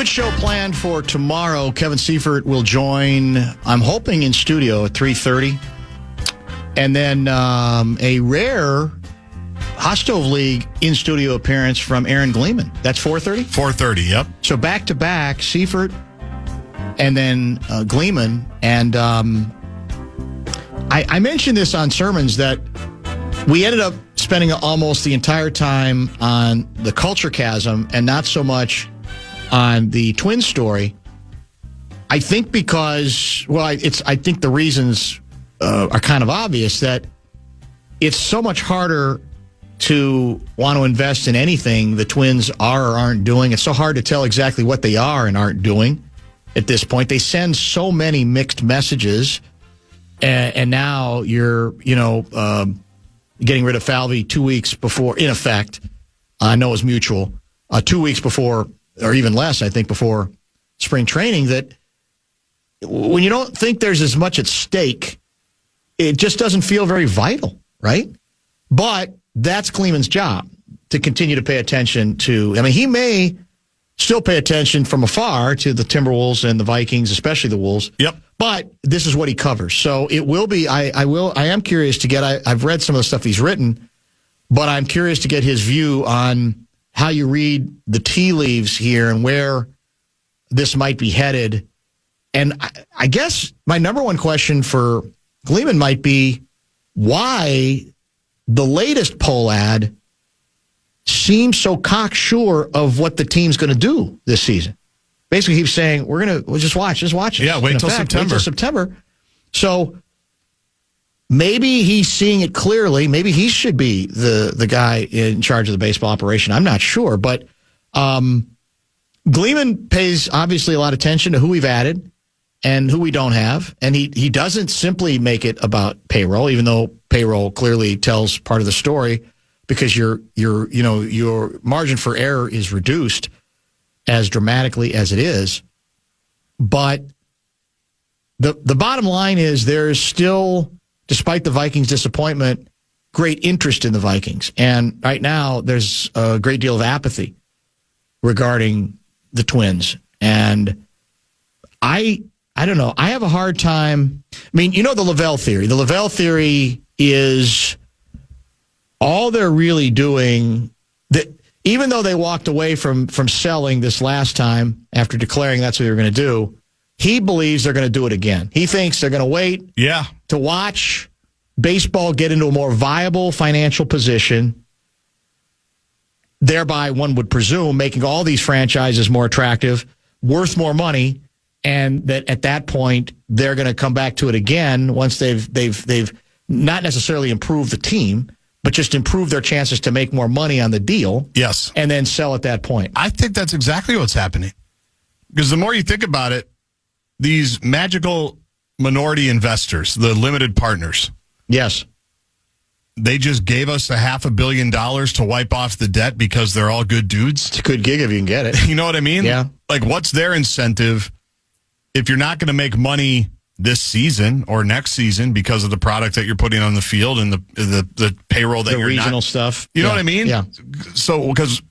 S1: Show planned for tomorrow. Kevin Seifert will join, I'm hoping, in studio at 3:30. And then a rare Hot Stove League in-studio appearance from Aaron Gleeman. That's 4:30?
S2: 4:30, yep.
S1: So back-to-back, Seifert and then Gleeman. And I mentioned this on sermons that we ended up spending almost the entire time on the culture chasm and not so much on the twin story. I think because, I think the reasons are kind of obvious, that it's so much harder to want to invest in anything the Twins are or aren't doing. It's so hard to tell exactly what they are and aren't doing at this point. They send so many mixed messages, and now you're, getting rid of Falvey 2 weeks before, in effect. I know it was mutual. 2 weeks before, or even less, I think, before spring training, that when you don't think there's as much at stake, it just doesn't feel very vital, right? But that's Kleeman's job, to continue to pay attention to. I mean, he may still pay attention from afar to the Timberwolves and the Vikings, especially the Wolves.
S2: Yep.
S1: But this is what he covers. So it will be, I am curious to get, I've read some of the stuff he's written, but I'm curious to get his view on how you read the tea leaves here and where this might be headed. And I guess my number one question for Gleeman might be why the latest poll ad seems so cocksure of what the team's going to do this season. Basically, he's saying, we'll just watch it.
S2: Yeah, wait till September.
S1: Wait till September. So maybe he's seeing it clearly. Maybe he should be the guy in charge of the baseball operation. I'm not sure. But Gleeman pays, obviously, a lot of attention to who we've added and who we don't have. And he doesn't simply make it about payroll, even though payroll clearly tells part of the story, because your margin for error is reduced as dramatically as it is. But the bottom line is there's still, despite the Vikings' disappointment, great interest in the Vikings. And right now there's a great deal of apathy regarding the Twins. And I don't know. I have a hard time. I mean, you know the Lavelle theory. The Lavelle theory is all they're really doing, that even though they walked away from selling this last time after declaring that's what they were going to do, he believes they're going to do it again. He thinks they're going to wait to watch baseball get into a more viable financial position, thereby, one would presume, making all these franchises more attractive, worth more money, and that at that point they're going to come back to it again once they've not necessarily improved the team, but just improve their chances to make more money on the deal.
S2: Yes.
S1: And then sell at that point.
S2: I think that's exactly what's happening. Because the more you think about it, these magical minority investors, the limited partners.
S1: Yes.
S2: They just gave us $500 million to wipe off the debt because they're all good dudes.
S1: It's a good gig if you can get it.
S2: You know what I mean?
S1: Yeah.
S2: Like, what's their incentive if you're not going to make money this season or next season because of the product that you're putting on the field and the payroll that
S1: the
S2: you're
S1: regional stuff.
S2: You know what I mean?
S1: Yeah.
S2: So, because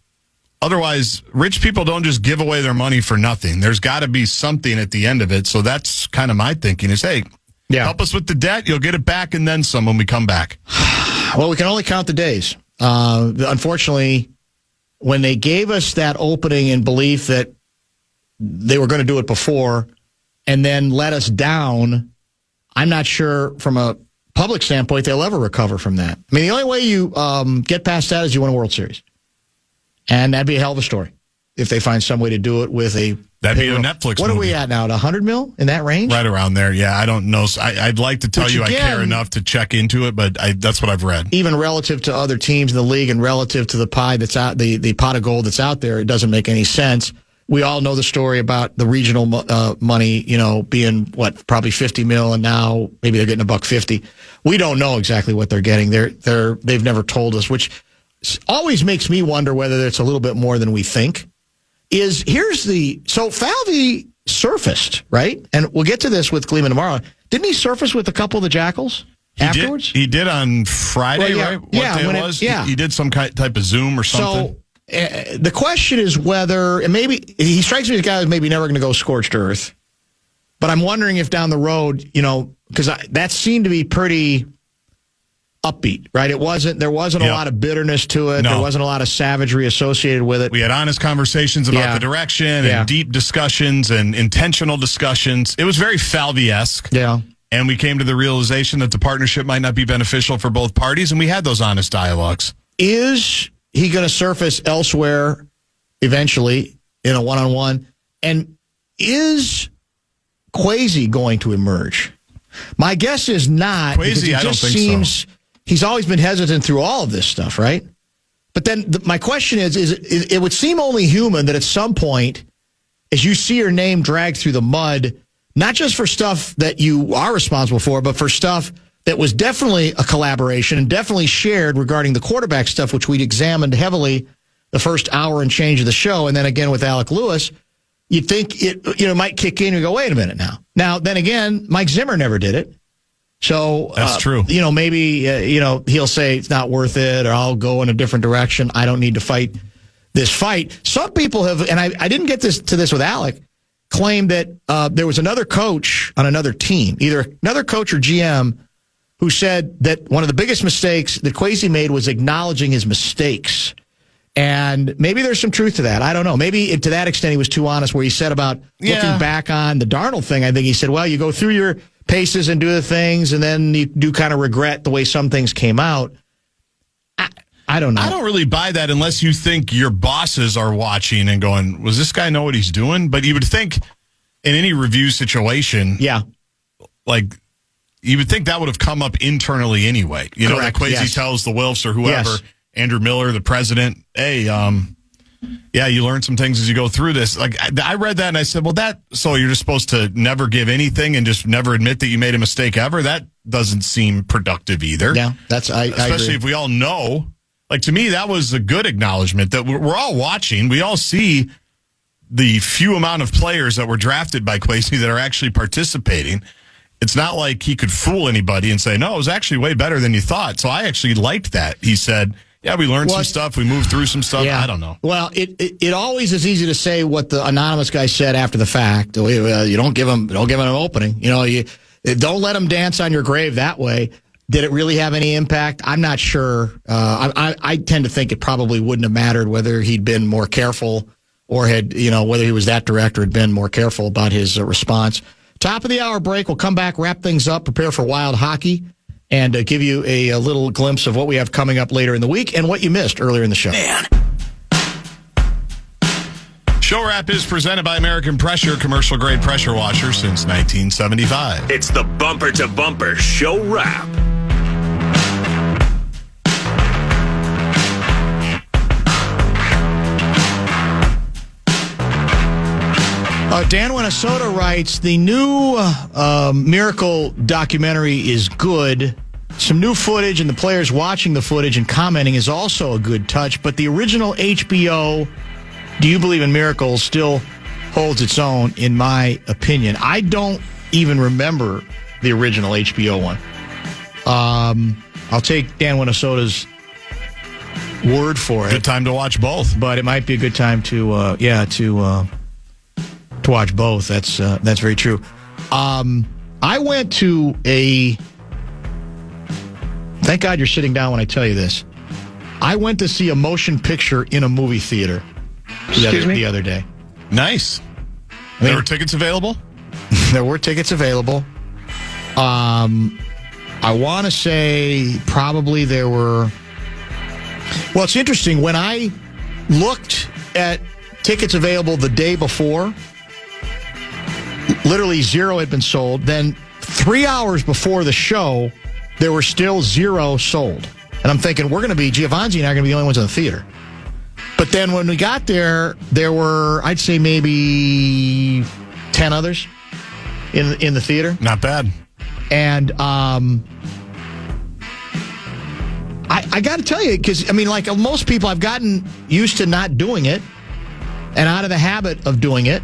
S2: otherwise, rich people don't just give away their money for nothing. There's got to be something at the end of it. So that's kind of my thinking is, hey, help us with the debt. You'll get it back and then some when we come back.
S1: Well, we can only count the days. Unfortunately, when they gave us that opening in belief that they were going to do it before and then let us down, I'm not sure from a public standpoint they'll ever recover from that. I mean, the only way you get past that is you win a World Series. And that'd be a hell of a story if they find some way to do it with a
S2: That'd be a Netflix
S1: What
S2: movie.
S1: are we at now? At 100 mil in that range?
S2: Right around there. Yeah, I don't know. I'd like to tell you I care enough to check into it, but that's what I've read. Even
S1: relative to other teams in the league and relative to the pie that's out, the pot of gold that's out there, it doesn't make any sense. We all know the story about the regional money, being probably 50 mil, and now maybe they're getting $150. We don't know exactly what they're getting. They've never told us, which always makes me wonder whether it's a little bit more than we think. So Falvey surfaced, right? And we'll get to this with Gleeman tomorrow. Didn't he surface with a couple of the Jackals afterwards?
S2: He did on Friday, right? What day it was? He did some type of Zoom or something.
S1: So the question is whether, and maybe he strikes me as a guy who's maybe never going to go scorched earth, but I'm wondering if down the road, because that seemed to be pretty upbeat, right? There wasn't a lot of bitterness to it. No. There wasn't a lot of savagery associated with it.
S2: We had honest conversations about the direction and deep discussions and intentional discussions. It was very Falvey-esque.
S1: Yeah.
S2: And we came to the realization that the partnership might not be beneficial for both parties, and we had those honest dialogues.
S1: Is he going to surface elsewhere eventually in a one-on-one? And is Kwesi going to emerge? My guess is not.
S2: Kwesi, I don't think so.
S1: He's always been hesitant through all of this stuff, right? But then my question is it would seem only human that at some point, as you see your name dragged through the mud, not just for stuff that you are responsible for, but for stuff that was definitely a collaboration and definitely shared regarding the quarterback stuff, which we'd examined heavily the first hour and change of the show, and then again with Alec Lewis, you'd think it might kick in and go, wait a minute now. Now, then again, Mike Zimmer never did it. So
S2: that's true.
S1: Maybe he'll say it's not worth it, or I'll go in a different direction. I don't need to fight this fight. Some people have, and I didn't get to this with Alec, claimed that there was another coach on another team, either another coach or GM, who said that one of the biggest mistakes that Kwesi made was acknowledging his mistakes. And maybe there's some truth to that. I don't know. Maybe to that extent he was too honest, where he said about looking back on the Darnold thing. I think he said, well, you go through your paces and do the things, and then you do kind of regret the way some things came out. I don't know.
S2: I don't really buy that unless you think your bosses are watching and going, "Was this guy know what he's doing?" But you would think in any review situation, like you would think that would have come up internally anyway. You know, that Kwesi tells the Wilfs or whoever, Andrew Miller, the president, "Hey, you learn some things as you go through this." Like I read that and I said, "Well, so you're just supposed to never give anything and just never admit that you made a mistake ever? That doesn't seem productive either."
S1: Yeah,
S2: especially if we all know. Like, to me, that was a good acknowledgement that we're all watching. We all see the few amount of players that were drafted by Kwesi that are actually participating. It's not like he could fool anybody and say, "No, it was actually way better than you thought." So I actually liked that. He said, "Yeah, we learned some stuff. We moved through some stuff."
S1: Yeah.
S2: I don't know.
S1: Well, it always is easy to say what the anonymous guy said after the fact. You don't give him an opening. You know, you don't let him dance on your grave that way. Did it really have any impact? I'm not sure. I tend to think it probably wouldn't have mattered whether he'd been more careful or whether he was that direct or had been more careful about his response. Top of the hour break. We'll come back, wrap things up, prepare for Wild Hockey, and give you a little glimpse of what we have coming up later in the week and what you missed earlier in the show.
S2: Show Wrap is presented by American Pressure, commercial-grade pressure washer since 1975.
S4: It's the Bumper to Bumper Show Wrap.
S1: Dan Minnesota writes, the new Miracle documentary is good. Some new footage and the players watching the footage and commenting is also a good touch. But the original HBO, Do You Believe in Miracles, still holds its own, in my opinion. I don't even remember the original HBO one. I'll take Dan Minnesota's word for it.
S2: Good time to watch both.
S1: But it might be a good time to watch both. That's very true. I went to thank God you're sitting down when I tell you this. I went to see a motion picture in a movie theater the other day.
S2: Nice. There were tickets available?
S1: There were tickets available. I want to say probably there were... Well, it's interesting. When I looked at tickets available the day before, literally zero had been sold. Then 3 hours before the show, there were still zero sold. And I'm thinking, Giovanni and I are going to be the only ones in the theater. But then when we got there, there were, I'd say maybe 10 others in the theater.
S2: Not bad.
S1: And I got to tell you, because, like most people, I've gotten used to not doing it and out of the habit of doing it.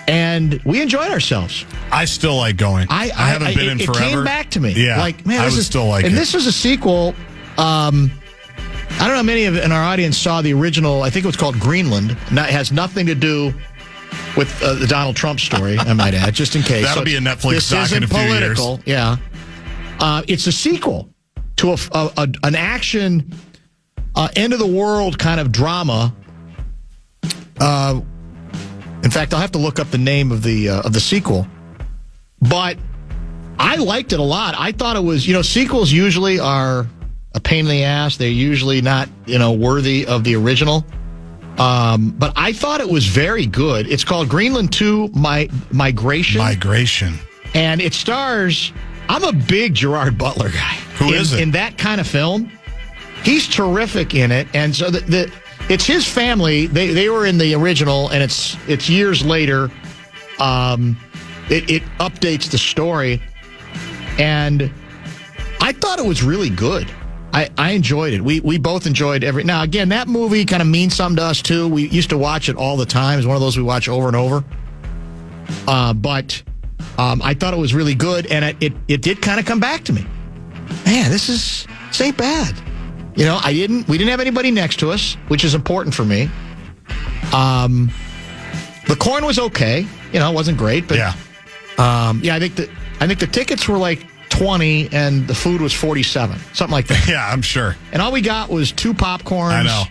S1: And we enjoyed ourselves.
S2: I still like going. I haven't been in forever. It came
S1: back to me.
S2: Yeah,
S1: like, man,
S2: I would still like it.
S1: And this was a sequel. I don't know how many in our audience saw the original. I think it was called Greenland. It has nothing to do with the Donald Trump story, I might add, just in case.
S2: That'll be a Netflix doc in a few years.
S1: Yeah. It's a sequel to an action, end-of-the-world kind of drama. In fact, I'll have to look up the name of the sequel. But I liked it a lot. I thought it was, sequels usually are a pain in the ass. They're usually not, worthy of the original. But I thought it was very good. It's called Greenland 2 Migration. And it stars, I'm a big Gerard Butler guy.
S2: Who is it?
S1: In that kind of film. He's terrific in it. And so it's his family. They were in the original, and it's years later. It updates the story, and I thought it was really good. I enjoyed it. We both enjoyed Now, again, that movie kind of means something to us, too. We used to watch it all the time. It's one of those we watch over and over. But I thought it was really good, and it did kind of come back to me. Man, this ain't bad. We didn't have anybody next to us, which is important for me. The corn was okay. It wasn't great, but
S2: yeah.
S1: I think the tickets were like 20 and the food was 47, something like that.
S2: Yeah, I'm sure.
S1: And all we got was 2 popcorns.
S2: I know.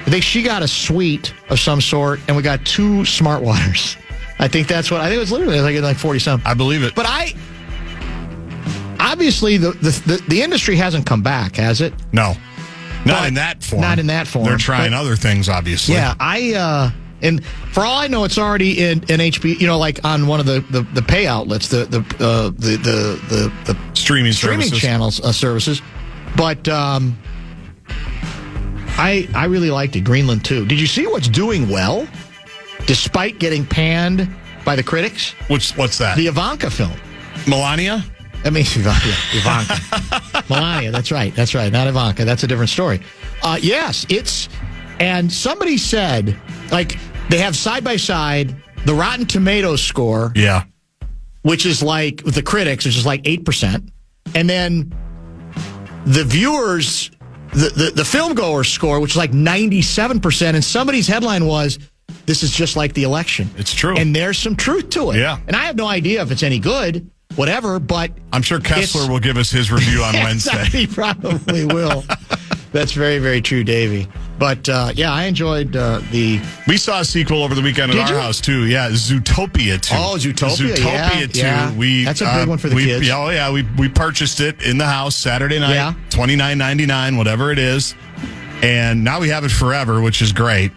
S1: I think she got a sweet of some sort, and we got 2 Smart Waters. I think it was literally like 40-something.
S2: I believe it.
S1: But obviously, the industry hasn't come back, has it?
S2: No. Not in that form.
S1: Not in that form.
S2: They're trying other things, obviously.
S1: Yeah, and for all I know, it's already in HBO. Like on one of the pay outlets, the
S2: streaming
S1: channels services. But I really liked it. Greenland too. Did you see what's doing well, despite getting panned by the critics?
S2: What's that?
S1: The Ivanka film.
S2: Melania.
S1: I mean, Ivanka. Melania, that's right. Not Ivanka. That's a different story. Yes, and somebody said, like, they have side by side the Rotten Tomatoes score.
S2: Yeah.
S1: Which is like, with the critics, which is like 8%. And then the viewers, the film-goers score, which is like 97%. And somebody's headline was, this is just like the election.
S2: It's true.
S1: And there's some truth to it.
S2: Yeah.
S1: And I have no idea if it's any good. Whatever, but
S2: I'm sure Kessler will give us his review on Wednesday.
S1: He probably will. That's very, very true, Davey. But I enjoyed
S2: We saw a sequel over the weekend at our house too. Yeah, Zootopia 2.
S1: Oh, Zootopia
S2: 2.
S1: Yeah. That's a big one for the kids.
S2: Oh yeah, we purchased it in the house Saturday night. Yeah. $29.99, whatever it is, and now we have it forever, which is great.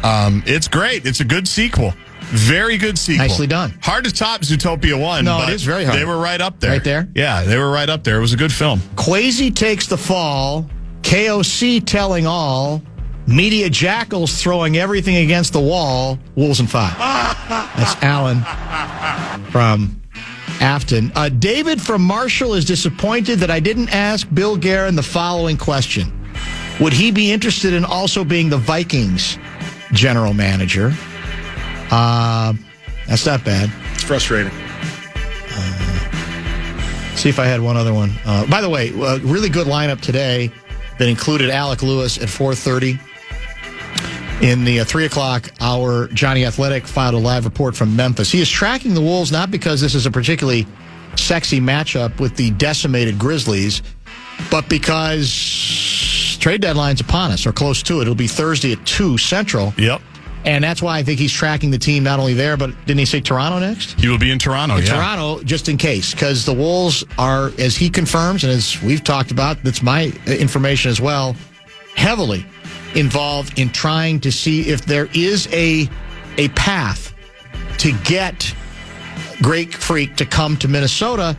S2: It's great. It's a good sequel. Very good sequel.
S1: Nicely done.
S2: Hard to top Zootopia 1.
S1: No,
S2: but
S1: it is very hard.
S2: They were right up there.
S1: Right there?
S2: Yeah, they were right up there. It was a good film.
S1: Kwesi takes the fall. KOC telling all. Media jackals throwing everything against the wall. Wolves in 5. That's Alan from Afton. David from Marshall is disappointed that I didn't ask Bill Guerin the following question. Would he be interested in also being the Vikings general manager? That's not bad.
S2: It's frustrating.
S1: See if I had one other one. By the way, really good lineup today that included Alec Lewis at 4:30. In the 3 o'clock hour, Johnny Athletic filed a live report from Memphis. He is tracking the Wolves not because this is a particularly sexy matchup with the decimated Grizzlies, but because trade deadline's upon us, or close to it. It'll be Thursday at 2 Central.
S2: Yep.
S1: And that's why I think he's tracking the team not only there, but didn't he say Toronto next?
S2: He will be in Toronto,
S1: Toronto, just in case, because the Wolves are, as he confirms, and as we've talked about, that's my information as well, heavily involved in trying to see if there is a path to get Great Freak to come to Minnesota.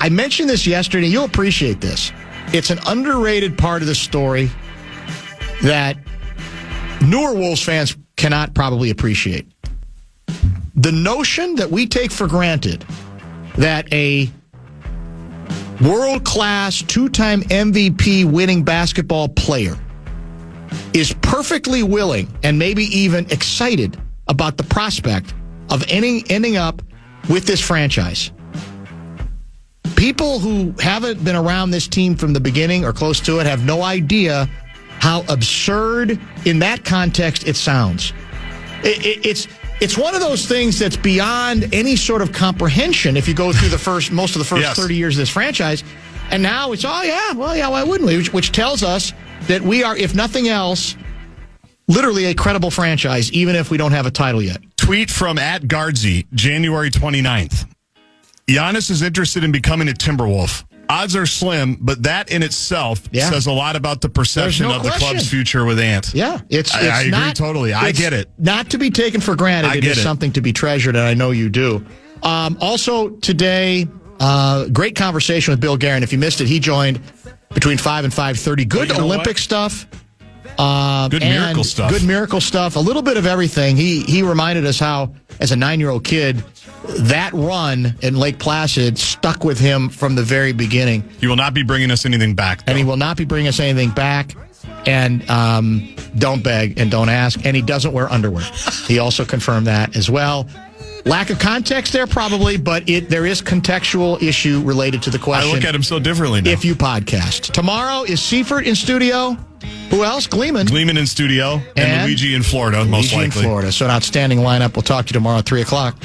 S1: I mentioned this yesterday. You'll appreciate this. It's an underrated part of the story that newer Wolves fans cannot probably appreciate. The notion that we take for granted that a world-class, 2-time MVP winning basketball player is perfectly willing and maybe even excited about the prospect of ending up with this franchise. People who haven't been around this team from the beginning or close to it have no idea how absurd in that context it sounds. It's one of those things that's beyond any sort of comprehension if you go through most of the first 30 years of this franchise. And now it's, why wouldn't we? Which tells us that we are, if nothing else, literally a credible franchise, even if we don't have a title yet.
S2: Tweet from @Guardsy, January 29th. Giannis is interested in becoming a Timberwolf. Odds are slim, but that in itself says a lot about the perception of the club's future with Ant.
S1: Yeah,
S2: I agree totally. I get it.
S1: Not to be taken for granted. It is something to be treasured, and I know you do. Also today, great conversation with Bill Guerin. If you missed it, he joined between 5 and 5:30. Good Olympic stuff.
S2: Good miracle stuff.
S1: Good miracle stuff. A little bit of everything. He reminded us how, as a 9-year-old kid, that run in Lake Placid stuck with him from the very beginning.
S2: He will not be bringing us anything back, though.
S1: And he will not be bringing us anything back. And don't beg and don't ask. And he doesn't wear underwear. He also confirmed that as well. Lack of context there, probably, but there is contextual issue related to the question.
S2: I look at him so differently now.
S1: If you podcast. Tomorrow is Seifert in studio. Who else? Gleeman.
S2: Gleeman in studio. And Luigi in Florida, most likely.
S1: Luigi in Florida. So an outstanding lineup. We'll talk to you tomorrow at 3 o'clock.